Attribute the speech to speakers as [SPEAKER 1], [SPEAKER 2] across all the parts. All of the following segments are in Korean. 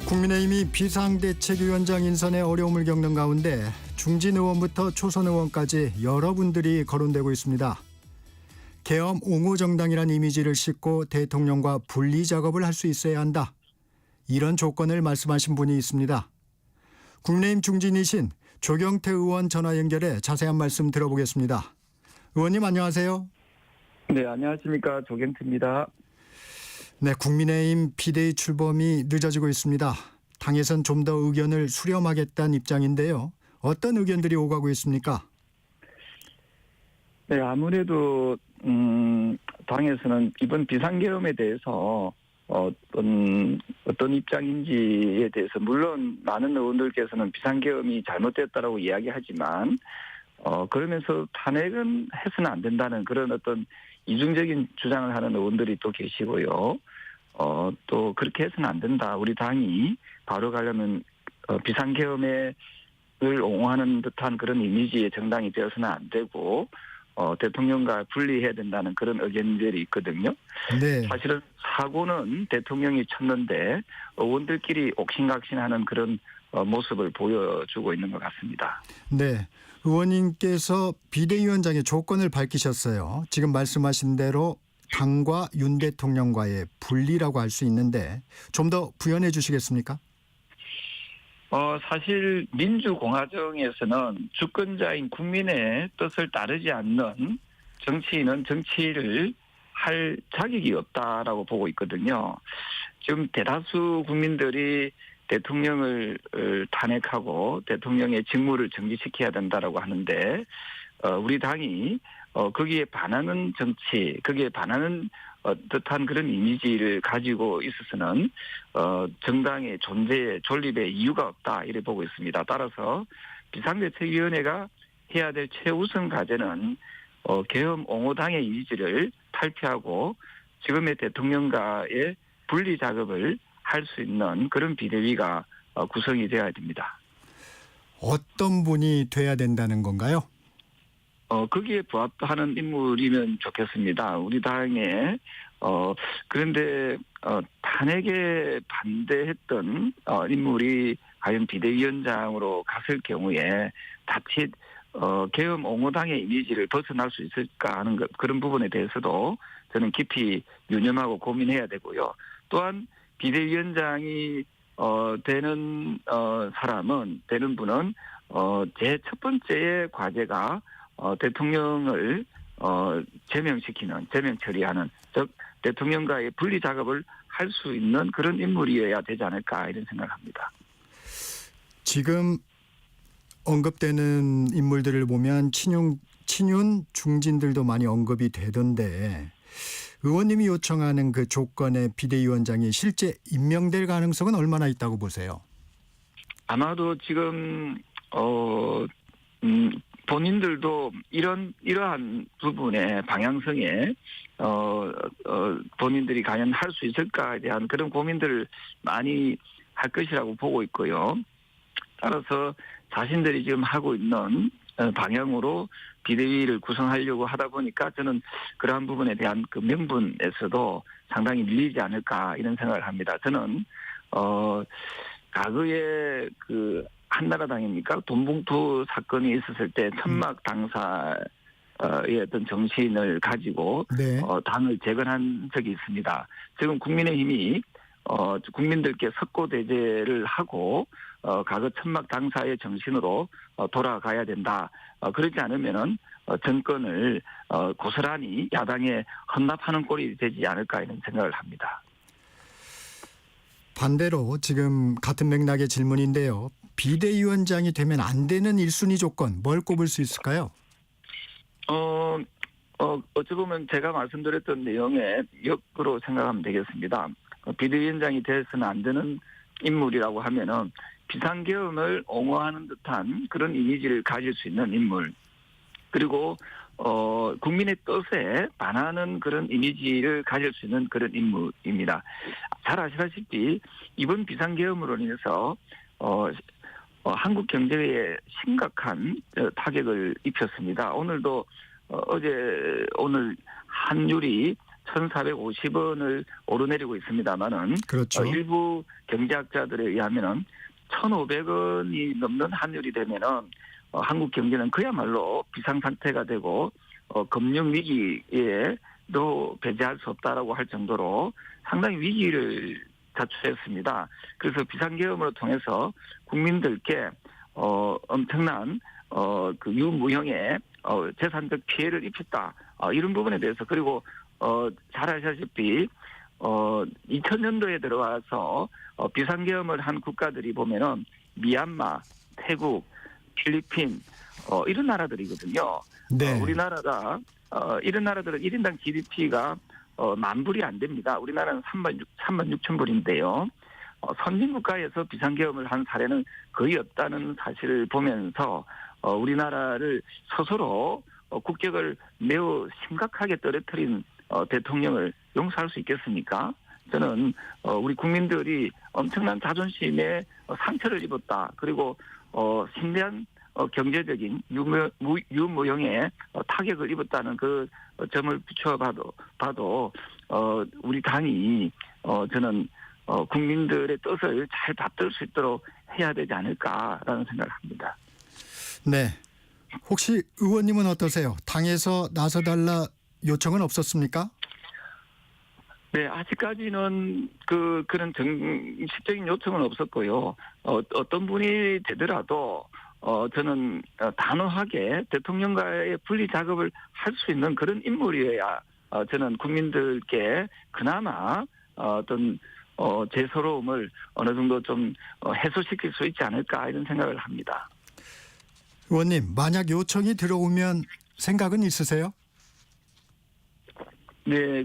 [SPEAKER 1] 국민의힘이 비상대책위원장 인선에 어려움을 겪는 가운데 중진 의원부터 초선 의원까지 여러분들이 거론되고 있습니다. 계엄 옹호 정당이란 이미지를 싣고 대통령과 분리 작업을 할 수 있어야 한다. 이런 조건을 말씀하신 분이 있습니다. 국민의힘 중진이신 조경태 의원 전화 연결해 자세한 말씀 들어보겠습니다. 의원님 안녕하세요.
[SPEAKER 2] 네, 안녕하십니까. 조경태입니다.
[SPEAKER 1] 네, 국민의힘 비대위 출범이 늦어지고 있습니다. 당에선 좀 더 의견을 수렴하겠다는 입장인데요. 어떤 의견들이 오가고 있습니까?
[SPEAKER 2] 네, 아무래도 당에서는 이번 비상계엄에 대해서 어떤 입장인지에 대해서 물론 많은 의원들께서는 비상계엄이 잘못됐다라고 이야기하지만 그러면서 탄핵은 해서는 안 된다는 그런 어떤 이중적인 주장을 하는 의원들이 또 계시고요. 또 그렇게 해서는 안 된다. 우리 당이 바로 가려면 비상계엄을 옹호하는 듯한 그런 이미지의 정당이 되어서는 안 되고 대통령과 분리해야 된다는 그런 의견들이 있거든요.
[SPEAKER 1] 네.
[SPEAKER 2] 사실은 사고는 대통령이 쳤는데 의원들끼리 옥신각신하는 그런 모습을 보여주고 있는 것 같습니다.
[SPEAKER 1] 네. 의원님께서 비대위원장의 조건을 밝히셨어요. 지금 말씀하신 대로 당과 윤 대통령과의 분리라고 할 수 있는데 좀 더 부연해 주시겠습니까?
[SPEAKER 2] 사실 민주공화정에서는 주권자인 국민의 뜻을 따르지 않는 정치인은 정치를 할 자격이 없다라고 보고 있거든요. 지금 대다수 국민들이 대통령을 탄핵하고 대통령의 직무를 정지시켜야 된다라고 하는데 우리 당이 거기에 반하는 정치, 거기에 반하는 듯한 그런 이미지를 가지고 있어서는 정당의 존재에 존립의 이유가 없다 이렇게 보고 있습니다. 따라서 비상대책위원회가 해야 될 최우선 과제는 계엄 옹호당의 이미지를 탈피하고 지금의 대통령과의 분리 작업을 할 수 있는 그런 비대위가 구성이 되어야 됩니다.
[SPEAKER 1] 어떤 분이 돼야 된다는 건가요?
[SPEAKER 2] 거기에 부합하는 인물이면 좋겠습니다. 우리 당에 그런데 탄핵에 반대했던 인물이 과연 비대위원장으로 갔을 경우에 자칫 계엄 옹호당의 이미지를 벗어날 수 있을까 하는 그런 부분에 대해서도 저는 깊이 유념하고 고민해야 되고요. 또한 비대위원장이 되는 분은 제 첫 번째의 과제가 대통령을 제명 처리하는, 즉 대통령과의 분리 작업을 할 수 있는 그런 인물이어야 되지 않을까 이런 생각합니다.
[SPEAKER 1] 지금 언급되는 인물들을 보면 친윤 중진들도 많이 언급이 되던데 의원님이 요청하는 그 조건의 비대위원장이 실제 임명될 가능성은 얼마나 있다고 보세요?
[SPEAKER 2] 아마도 지금 본인들도 이러한 부분의 방향성에 본인들이 과연 할 수 있을까에 대한 그런 고민들을 많이 할 것이라고 보고 있고요. 따라서 자신들이 지금 하고 있는 방향으로 비대위를 구성하려고 하다 보니까 저는 그러한 부분에 대한 그 명분에서도 상당히 밀리지 않을까 이런 생각을 합니다. 저는 과거에 그 한나라당입니까? 돈봉투 사건이 있었을 때 천막 당사의 어떤 정신을 가지고
[SPEAKER 1] 네.
[SPEAKER 2] 당을 재건한 적이 있습니다. 지금 국민의힘이 국민들께 석고대죄를 하고 과거 천막 당사의 정신으로 돌아가야 된다. 그렇지 않으면은 정권을 고스란히 야당에 헌납하는 꼴이 되지 않을까 이런 생각을 합니다.
[SPEAKER 1] 반대로 지금 같은 맥락의 질문인데요. 비대위원장이 되면 안 되는 1순위 조건 뭘 꼽을 수 있을까요?
[SPEAKER 2] 어찌 보면 제가 말씀드렸던 내용의 역으로 생각하면 되겠습니다. 비대위원장이 돼서는 안 되는 인물이라고 하면은 비상계엄을 옹호하는 듯한 그런 이미지를 가질 수 있는 인물, 그리고 국민의 뜻에 반하는 그런 이미지를 가질 수 있는 그런 인물입니다. 잘 아시다시피 이번 비상계엄으로 인해서 한국 경제에 심각한 타격을 입혔습니다. 오늘도 오늘 환율이 1,450원을 오르내리고 있습니다만은
[SPEAKER 1] 그렇죠.
[SPEAKER 2] 일부 경제학자들에 의하면은 1,500원이 넘는 환율이 되면은 한국 경제는 그야말로 비상 상태가 되고 금융 위기에도 배제할 수 없다라고 할 정도로 상당히 위기를 자초했습니다. 그래서 비상계엄으로 통해서 국민들께 엄청난 그 유무형의 재산적 피해를 입혔다. 이런 부분에 대해서 그리고 잘 아시다시피 2000년도에 들어와서 비상계엄을 한 국가들이 보면은 미얀마, 태국, 필리핀 이런 나라들이거든요.
[SPEAKER 1] 네.
[SPEAKER 2] 우리나라가 이런 나라들은 1인당 GDP가 10,000불이 안 됩니다. 우리나라는 36,000불인데요. 선진국가에서 비상계엄을 한 사례는 거의 없다는 사실을 보면서 우리나라를 스스로 국격을 매우 심각하게 떨어뜨린 대통령을 용서할 수 있겠습니까? 저는 우리 국민들이 엄청난 자존심에 상처를 입었다. 그리고 심대한 경제적인 유무형의 타격을 입었다는 그 점을 비춰봐도 우리 당이 저는 국민들의 뜻을 잘 받들 수 있도록 해야 되지 않을까라는 생각을 합니다.
[SPEAKER 1] 네. 혹시 의원님은 어떠세요? 당에서 나서달라 요청은 없었습니까?
[SPEAKER 2] 네, 아직까지는 그런 정식적인 요청은 없었고요. 어떤 분이 되더라도 저는 단호하게 대통령과의 분리 작업을 할 수 있는 그런 인물이어야 저는 국민들께 그나마 어떤 제 서러움을 어느 정도 좀 해소시킬 수 있지 않을까 이런 생각을 합니다.
[SPEAKER 1] 의원님, 만약 요청이 들어오면 생각은 있으세요?
[SPEAKER 2] 네,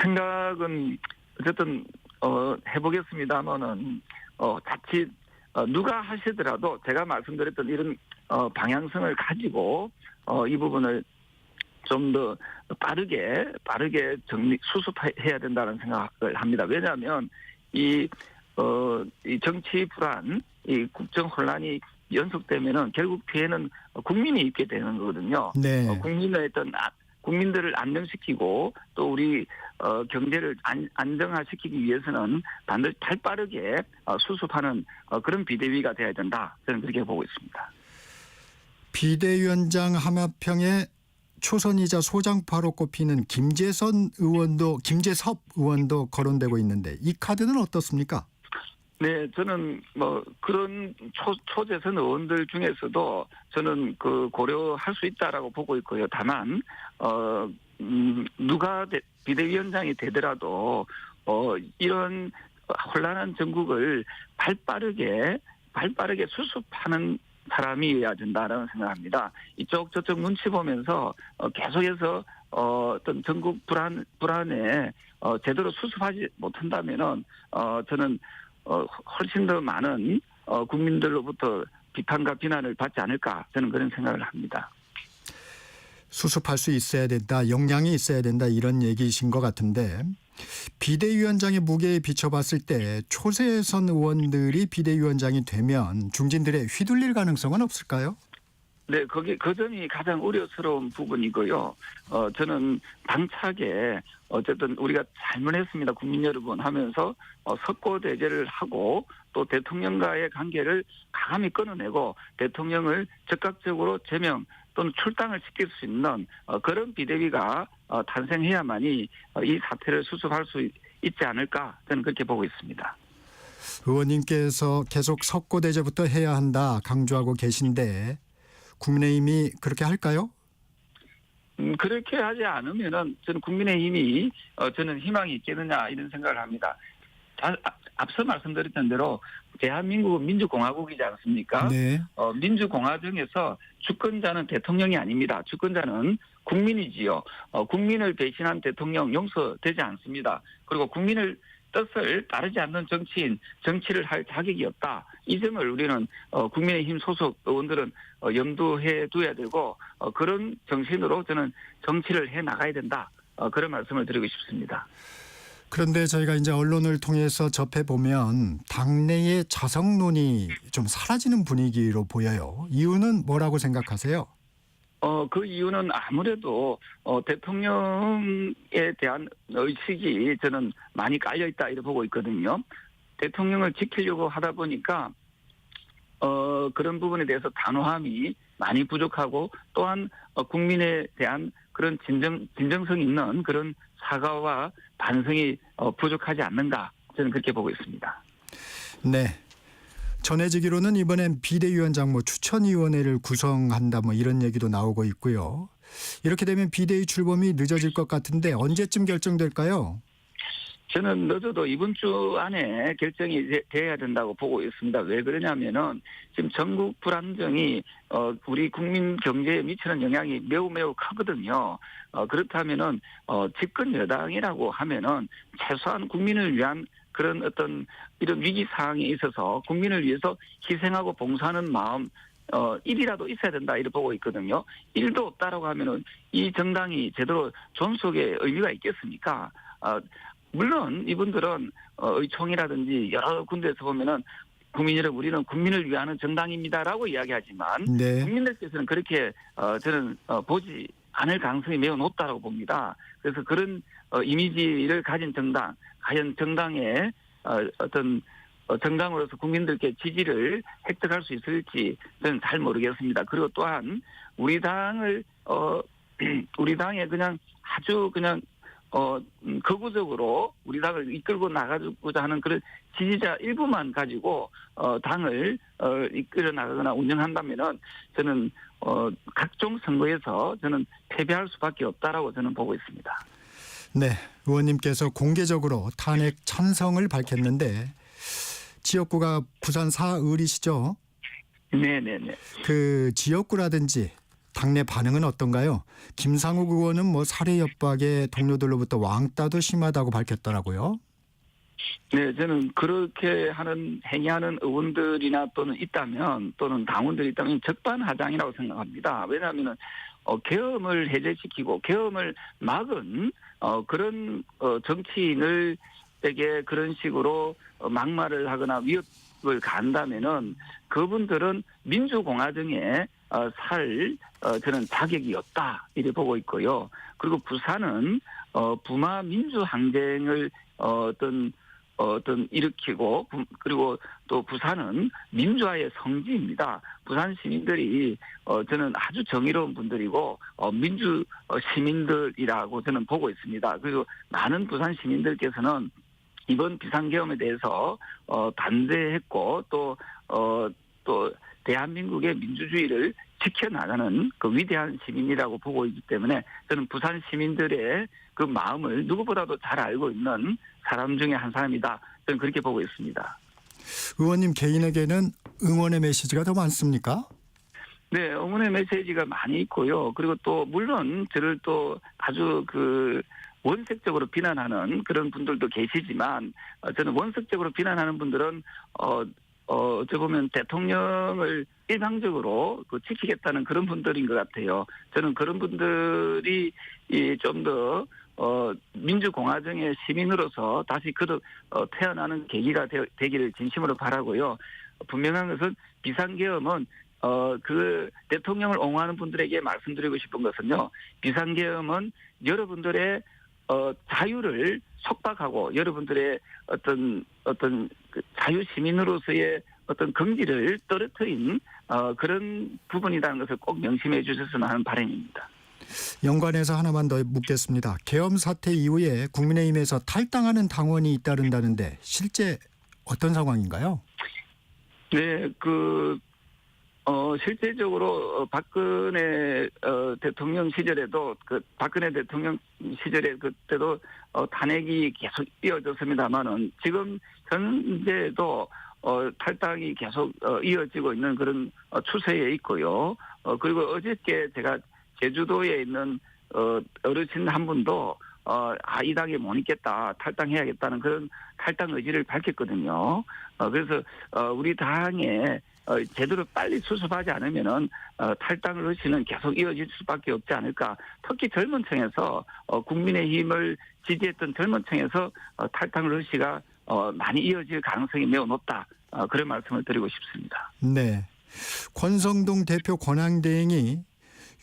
[SPEAKER 2] 생각은 어쨌든 해보겠습니다만은 자칫 누가 하시더라도 제가 말씀드렸던 이런 방향성을 가지고 이 부분을 좀 더 빠르게 수습해야 된다는 생각을 합니다. 왜냐하면 이 정치 불안, 이 국정 혼란이 연속되면은 결국 피해는 국민이 입게 되는 거거든요.
[SPEAKER 1] 네.
[SPEAKER 2] 국민들을 안정시키고 또 우리 경제를 안정화시키기 위해서는 반드시 발빠르게 수습하는 그런 비대위가 돼야 된다. 저는 그렇게 보고 있습니다.
[SPEAKER 1] 비대위원장 하마평에 초선이자 소장파로 꼽히는 김재섭 의원도 거론되고 있는데 이 카드는 어떻습니까?
[SPEAKER 2] 네, 저는 그런 초재선 의원들 중에서도 저는 고려할 수 있다라고 보고 있고요. 다만 누가 비대위원장이 되더라도 이런 혼란한 전국을 발빠르게 수습하는 사람이어야 된다라는 생각합니다. 이쪽 저쪽 눈치 보면서 계속해서 어떤 전국 불안에 제대로 수습하지 못한다면은 저는 훨씬 더 많은 국민들로부터 비판과 비난을 받지 않을까 저는 그런 생각을 합니다.
[SPEAKER 1] 수습할 수 있어야 된다, 역량이 있어야 된다 이런 얘기이신 것 같은데 비대위원장의 무게에 비춰봤을 때 초재선 의원들이 비대위원장이 되면 중진들의 휘둘릴 가능성은 없을까요?
[SPEAKER 2] 네, 그 점이 가장 우려스러운 부분이고요. 저는 당차게 어쨌든 우리가 잘못했습니다. 국민 여러분 하면서 석고대죄를 하고 또 대통령과의 관계를 강함히 끊어내고 대통령을 즉각적으로 제명 또는 출당을 시킬 수 있는 그런 비대위가 탄생해야만이 이 사태를 수습할 수 있지 않을까 저는 그렇게 보고 있습니다.
[SPEAKER 1] 의원님께서 계속 석고대죄부터 해야 한다 강조하고 계신데 국민의힘이 그렇게 할까요?
[SPEAKER 2] 그렇게 하지 않으면은 저는 국민의힘이 저는 희망이 있겠느냐 이런 생각을 합니다. 앞서 말씀드렸던 대로 대한민국은 민주공화국이지 않습니까?
[SPEAKER 1] 네.
[SPEAKER 2] 민주공화정에서 주권자는 대통령이 아닙니다. 주권자는 국민이지요. 국민을 배신한 대통령 용서되지 않습니다. 그리고 국민을 뜻을 따르지 않는 정치를 할 자격이 없다. 이 점을 우리는 국민의힘 소속 의원들은 염두해 둬야 되고 그런 정신으로 저는 정치를 해 나가야 된다. 그런 말씀을 드리고 싶습니다.
[SPEAKER 1] 그런데 저희가 이제 언론을 통해서 접해보면 당내의 자성론이 좀 사라지는 분위기로 보여요. 이유는 뭐라고 생각하세요?
[SPEAKER 2] 그 이유는 아무래도 대통령에 대한 의식이 저는 많이 깔려 있다 이렇게 보고 있거든요. 대통령을 지키려고 하다 보니까 그런 부분에 대해서 단호함이 많이 부족하고 또한 국민에 대한 그런 진정성 있는 그런 사과와 반성이 부족하지 않는가 저는 그렇게 보고 있습니다.
[SPEAKER 1] 네. 전해지기로는 이번엔 비대위원장 추천위원회를 구성한다 이런 얘기도 나오고 있고요. 이렇게 되면 비대위 출범이 늦어질 것 같은데 언제쯤 결정될까요?
[SPEAKER 2] 저는 늦어도 이번 주 안에 결정이 돼야 된다고 보고 있습니다. 왜 그러냐면은 지금 전국 불안정이 우리 국민 경제에 미치는 영향이 매우 크거든요. 그렇다면은 집권 여당이라고 하면은 최소한 국민을 위한 그런 어떤 이런 위기 상황에 있어서 국민을 위해서 희생하고 봉사하는 마음 일이라도 있어야 된다 이렇게 보고 있거든요. 일도 없다라고 하면은 이 정당이 제대로 존속의 의미가 있겠습니까? 물론 이분들은 의총이라든지 여러 군데에서 보면은 국민 여러분 우리는 국민을 위하는 정당입니다라고 이야기하지만
[SPEAKER 1] 네.
[SPEAKER 2] 국민들께서는 그렇게 저는 보지 않을 가능성이 매우 높다라고 봅니다. 그래서 그런 이미지를 가진 정당, 과연 정당의 어떤 정당으로서 국민들께 지지를 획득할 수 있을지 저는 잘 모르겠습니다. 그리고 또한 우리 당을 우리 당에 그냥 아주 그냥 거구적으로 우리 당을 이끌고 나가고자 하는 그런 지지자 일부만 가지고 당을 이끌어 나가거나 운영한다면은 저는 각종 선거에서 저는 패배할 수밖에 없다라고 저는 보고 있습니다.
[SPEAKER 1] 네, 의원님께서 공개적으로 탄핵 찬성을 밝혔는데 지역구가 부산 사을이시죠?
[SPEAKER 2] 네네네.
[SPEAKER 1] 그 지역구라든지 당내 반응은 어떤가요? 김상욱 의원은 살해 협박에 동료들로부터 왕따도 심하다고 밝혔더라고요.
[SPEAKER 2] 네, 저는 그렇게 행위하는 의원들이나 또는 있다면 또는 당원들이 있다면 적반하장이라고 생각합니다. 왜냐하면은 계엄을 해제시키고 계엄을 막은 그런 정치인을에게 그런 식으로 막말을 하거나 위협을 가한다면은 그분들은 민주공화정에 저는 자격이 없다 이렇게 보고 있고요. 그리고 부산은 부마 민주항쟁을 일으키고 그리고 또 부산은 민주화의 성지입니다. 부산 시민들이 저는 아주 정의로운 분들이고 민주 시민들이라고 저는 보고 있습니다. 그리고 많은 부산 시민들께서는 이번 비상계엄에 대해서 반대했고 또 대한민국의 민주주의를 지켜나가는 그 위대한 시민이라고 보고 있기 때문에 저는 부산 시민들의 그 마음을 누구보다도 잘 알고 있는 사람 중에 한 사람이다. 저는 그렇게 보고 있습니다.
[SPEAKER 1] 의원님 개인에게는 응원의 메시지가 더 많습니까?
[SPEAKER 2] 네, 응원의 메시지가 많이 있고요. 그리고 또 물론 저를 또 아주 원색적으로 비난하는 그런 분들도 계시지만 저는 원색적으로 비난하는 분들은 어찌 보면 대통령을 일방적으로 지키겠다는 그런 분들인 것 같아요. 저는 그런 분들이 좀 더 민주공화정의 시민으로서 다시 거듭 태어나는 계기가 되기를 진심으로 바라고요. 분명한 것은 비상계엄은 그 대통령을 옹호하는 분들에게 말씀드리고 싶은 것은요. 비상계엄은 여러분들의 자유를 속박하고 여러분들의 어떤 그 자유 시민으로서의 어떤 긍지를 떨어뜨린 그런 부분이라는 것을 꼭 명심해 주셨으면 하는 바람입니다.
[SPEAKER 1] 연관해서 하나만 더 묻겠습니다. 계엄 사태 이후에 국민의힘에서 탈당하는 당원이 잇따른다는데 실제 어떤 상황인가요?
[SPEAKER 2] 네, 실제적으로 박근혜 대통령 시절에도 박근혜 대통령 시절에 그때도 탄핵이 계속 이어졌습니다만은 지금 현재도 탈당이 계속 이어지고 있는 그런 추세에 있고요. 그리고 어저께 제가 제주도에 있는 어르신 한 분도 이 당에 못 있겠다, 탈당해야겠다는 그런 탈당 의지를 밝혔거든요. 그래서 우리 당에 제대로 빨리 수습하지 않으면은 탈당을 의지는 계속 이어질 수밖에 없지 않을까. 특히 젊은 층에서 국민의힘을 지지했던 젊은 층에서 탈당을 의지가 많이 이어질 가능성이 매우 높다. 그런 말씀을 드리고 싶습니다.
[SPEAKER 1] 네. 권성동 대표 권한대행이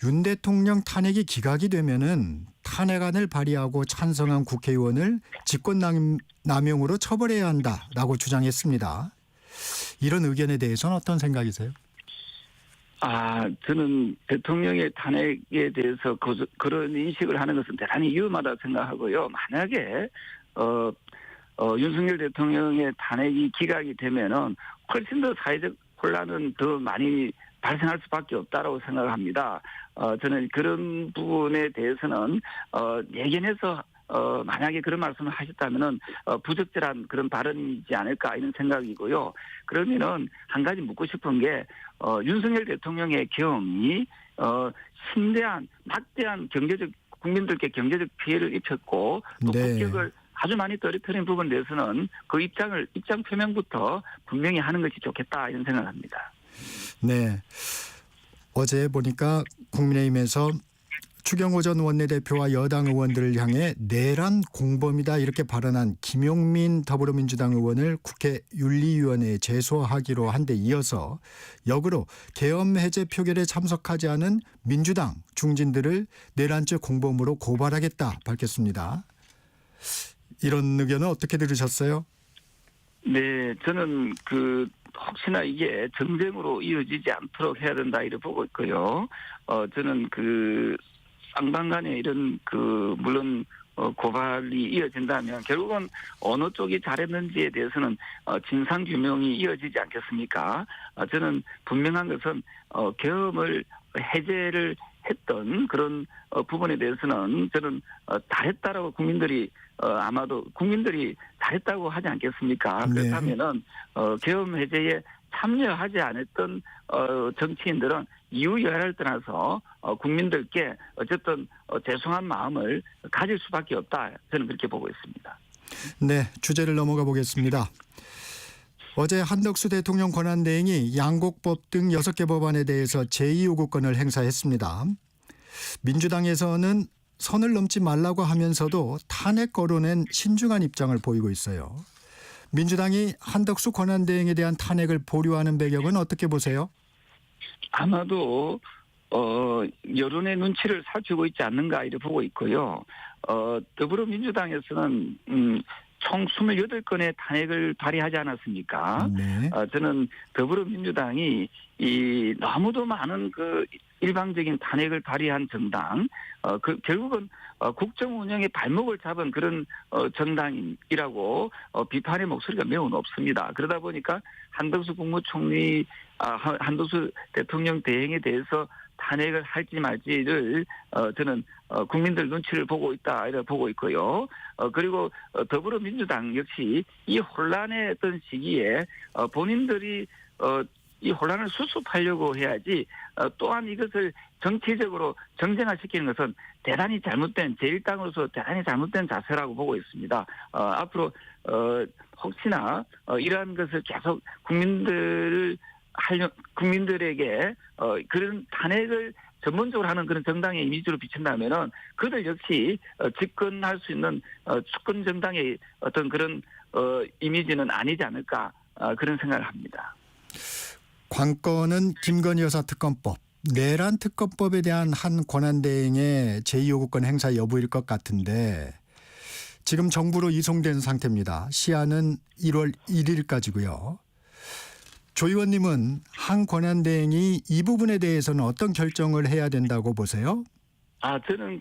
[SPEAKER 1] 윤 대통령 탄핵이 기각이 되면은 탄핵안을 발의하고 찬성한 국회의원을 직권남용으로 처벌해야 한다라고 주장했습니다. 이런 의견에 대해서는 어떤 생각이세요?
[SPEAKER 2] 저는 대통령의 탄핵에 대해서 그런 인식을 하는 것은 대단히 위험하다 생각하고요. 만약에 윤석열 대통령의 탄핵이 기각이 되면은 훨씬 더 사회적 혼란은 더 많이 발생할 수밖에 없다라고 생각합니다. 저는 그런 부분에 대해서는 예견해서 만약에 그런 말씀을 하셨다면은 부적절한 그런 발언이지 않을까 이런 생각이고요. 그러면은 한 가지 묻고 싶은 게 윤석열 대통령의 경험이 심대한 막대한 국민들께 경제적 피해를 입혔고 또
[SPEAKER 1] 네.
[SPEAKER 2] 국격을 아주 많이 떨어뜨린 부분에 대해서는 그 입장 표명부터 분명히 하는 것이 좋겠다 이런 생각합니다.
[SPEAKER 1] 네. 어제 보니까 국민의힘에서 추경호 전 원내대표와 여당 의원들을 향해 내란 공범이다 이렇게 발언한 김용민 더불어민주당 의원을 국회 윤리위원회에 제소하기로 한 데 이어서 역으로 계엄 해제 표결에 참석하지 않은 민주당 중진들을 내란죄 공범으로 고발하겠다 밝혔습니다. 이런 의견은 어떻게 들으셨어요?
[SPEAKER 2] 네, 저는 혹시나 이게 정쟁으로 이어지지 않도록 해야 된다 이렇게 보고 있고요. 저는 쌍방간에 이런 물론 고발이 이어진다면 결국은 어느 쪽이 잘했는지에 대해서는 진상 규명이 이어지지 않겠습니까? 저는 분명한 것은 계엄을 해제를 했던 그런 부분에 대해서는 저는 잘했다라고 아마도 국민들이 잘했다고 하지 않겠습니까?
[SPEAKER 1] 네.
[SPEAKER 2] 그렇다면은 계엄 해제에 참여하지 않았던 정치인들은 이유 여하를 떠나서 국민들께 어쨌든 죄송한 마음을 가질 수밖에 없다. 저는 그렇게 보고 있습니다.
[SPEAKER 1] 네, 주제를 넘어가 보겠습니다. 어제 한덕수 대통령 권한대행이 양곡법 등 6개 법안에 대해서 제2요구권을 행사했습니다. 민주당에서는 선을 넘지 말라고 하면서도 탄핵 거론엔 신중한 입장을 보이고 있어요. 민주당이 한덕수 권한대행에 대한 탄핵을 보류하는 배경은 어떻게 보세요?
[SPEAKER 2] 아마도 여론의 눈치를 살피고 있지 않는가 이렇게 보고 있고요. 더불어민주당에서는 총 28건의 탄핵을 발의하지 않았습니까?
[SPEAKER 1] 네.
[SPEAKER 2] 저는 더불어민주당이 너무도 많은 일방적인 탄핵을 발의한 정당, 결국은 국정 운영의 발목을 잡은 그런 정당이라고 비판의 목소리가 매우 높습니다. 그러다 보니까 한덕수 국무총리, 한덕수 대통령 대행에 대해서 탄핵을 할지 말지를 저는 국민들 눈치를 보고 있다 이렇게 보고 있고요. 그리고 더불어민주당 역시 이 혼란의 어떤 시기에 본인들이 이 혼란을 수습하려고 해야지 또한 이것을 정치적으로 정쟁화시키는 것은 대단히 잘못된 제1당으로서 대단히 잘못된 자세라고 보고 있습니다. 앞으로 혹시나 이러한 것을 계속 국민들에게 그런 탄핵을 전문적으로 하는 그런 정당의 이미지로 비친다면은 그들 역시 집권할 수 있는 주권 정당의 어떤 그런 이미지는 아니지 않을까 그런 생각을 합니다.
[SPEAKER 1] 관건은 김건희 여사 특검법, 내란 특검법에 대한 한 권한대행의 제2요구권 행사 여부일 것 같은데 지금 정부로 이송된 상태입니다. 시한은 1월 1일까지고요. 조 의원님은 한 권한대행이 이 부분에 대해서는 어떤 결정을 해야 된다고 보세요?
[SPEAKER 2] 저는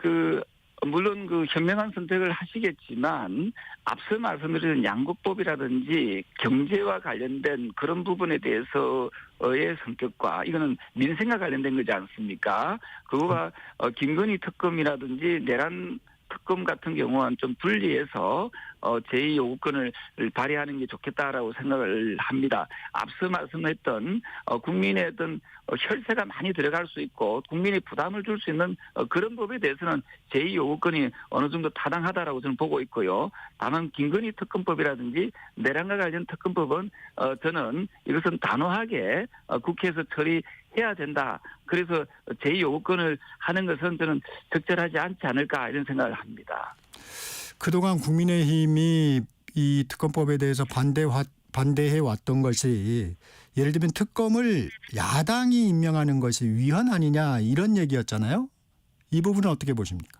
[SPEAKER 2] 물론 현명한 선택을 하시겠지만 앞서 말씀드린 양국법이라든지 경제와 관련된 그런 부분에 대해서의 성격과 이거는 민생과 관련된 거지 않습니까? 그거가 김건희 특검이라든지 내란 특검 같은 경우는 좀 분리해서 제2요구권을 발휘하는 게 좋겠다라고 생각을 합니다. 앞서 말씀했던 국민의 어떤 혈세가 많이 들어갈 수 있고 국민이 부담을 줄 수 있는 그런 법에 대해서는 제2요구권이 어느 정도 타당하다라고 저는 보고 있고요. 다만 김건희 특검법이라든지 내란과 관련 특검법은 저는 이것은 단호하게 국회에서 처리해야 된다. 그래서 제2요구권을 하는 것은 저는 적절하지 않지 않을까 이런 생각을 합니다.
[SPEAKER 1] 그동안 국민의힘이 이 특검법에 대해서 반대해 왔던 것이 예를 들면 특검을 야당이 임명하는 것이 위헌 아니냐 이런 얘기였잖아요. 이 부분은 어떻게 보십니까?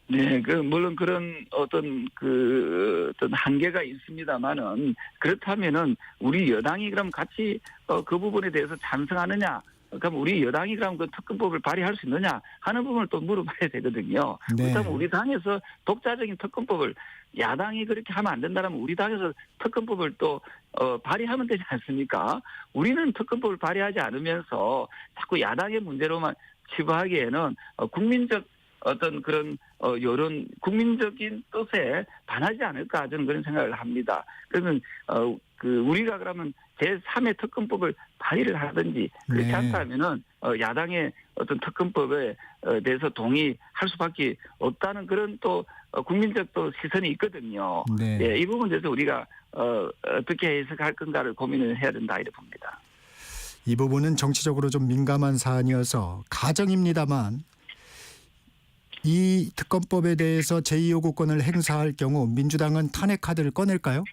[SPEAKER 2] 네, 물론 그런 어떤 한계가 있습니다만은 그렇다면은 우리 여당이 그럼 같이 그 부분에 대해서 찬성하느냐? 그럼 우리 여당이 그럼 그 특검법을 발의할 수 있느냐 하는 부분을 또 물어봐야 되거든요.
[SPEAKER 1] 네.
[SPEAKER 2] 그렇다면 우리 당에서 독자적인 특검법을 야당이 그렇게 하면 안 된다면 우리 당에서 특검법을 또 발의하면 되지 않습니까? 우리는 특검법을 발의하지 않으면서 자꾸 야당의 문제로만 치부하기에는 국민적 어떤 그런 여론, 국민적인 뜻에 반하지 않을까 저는 그런 생각을 합니다. 그러면 우리가 그러면 제3의 특검법을 발의를 하든지 그렇지
[SPEAKER 1] 네.
[SPEAKER 2] 않다면은 야당의 어떤 특검법에 대해서 동의할 수밖에 없다는 그런 또 국민적 또 시선이 있거든요.
[SPEAKER 1] 네.
[SPEAKER 2] 예, 이 부분에 대해서 우리가 어떻게 해석할 건가를 고민을 해야 된다 이렇게 봅니다.
[SPEAKER 1] 이 부분은 정치적으로 좀 민감한 사안이어서 가정입니다만 이 특검법에 대해서 제2요구권을 행사할 경우 민주당은 탄핵 카드를 꺼낼까요?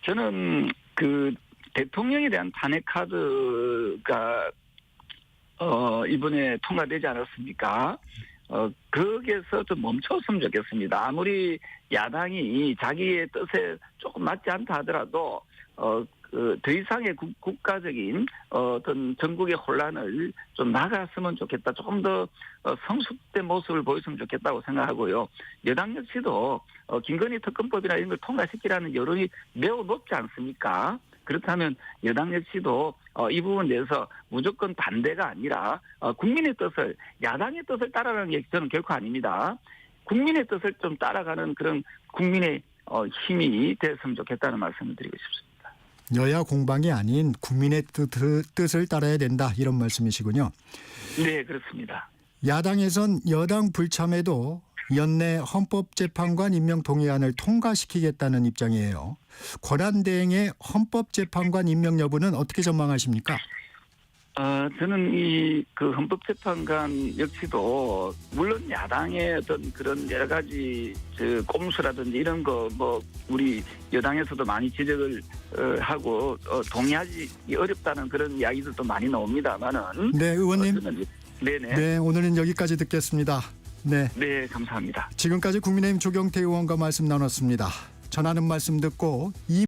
[SPEAKER 2] 저는 대통령에 대한 탄핵 카드가 이번에 통과되지 않았습니까? 거기에서 좀 멈췄으면 좋겠습니다. 아무리 야당이 자기의 뜻에 조금 맞지 않다 하더라도 더 이상의 국가적인 어떤 전국의 혼란을 좀 막았으면 좋겠다. 조금 더 성숙된 모습을 보였으면 좋겠다고 생각하고요. 여당 역시도 김건희 특검법이나 이런 걸 통과시키라는 여론이 매우 높지 않습니까? 그렇다면 여당 역시도 이 부분에 대해서 무조건 반대가 아니라 국민의 뜻을, 야당의 뜻을 따라가는 게 저는 결코 아닙니다. 국민의 뜻을 좀 따라가는 그런 국민의 힘이 됐으면 좋겠다는 말씀을 드리고 싶습니다.
[SPEAKER 1] 여야 공방이 아닌 국민의 뜻을 따라야 된다 이런 말씀이시군요.
[SPEAKER 2] 네, 그렇습니다.
[SPEAKER 1] 야당에선 여당 불참해도 연내 헌법재판관 임명 동의안을 통과시키겠다는 입장이에요. 권한대행의 헌법재판관 임명 여부는 어떻게 전망하십니까?
[SPEAKER 2] 저는 헌법재판관 역시도 물론 야당의 어떤 그런 여러 가지 꼼수라든지 이런 거 우리 여당에서도 많이 지적을 하고 동의하기 어렵다는 그런 이야기들도 많이 나옵니다만은.
[SPEAKER 1] 네, 의원님.
[SPEAKER 2] 네네.
[SPEAKER 1] 네, 오늘은 여기까지 듣겠습니다. 네.
[SPEAKER 2] 네, 감사합니다.
[SPEAKER 1] 지금까지 국민의힘 조경태 의원과 말씀 나눴습니다. 전하는 말씀 듣고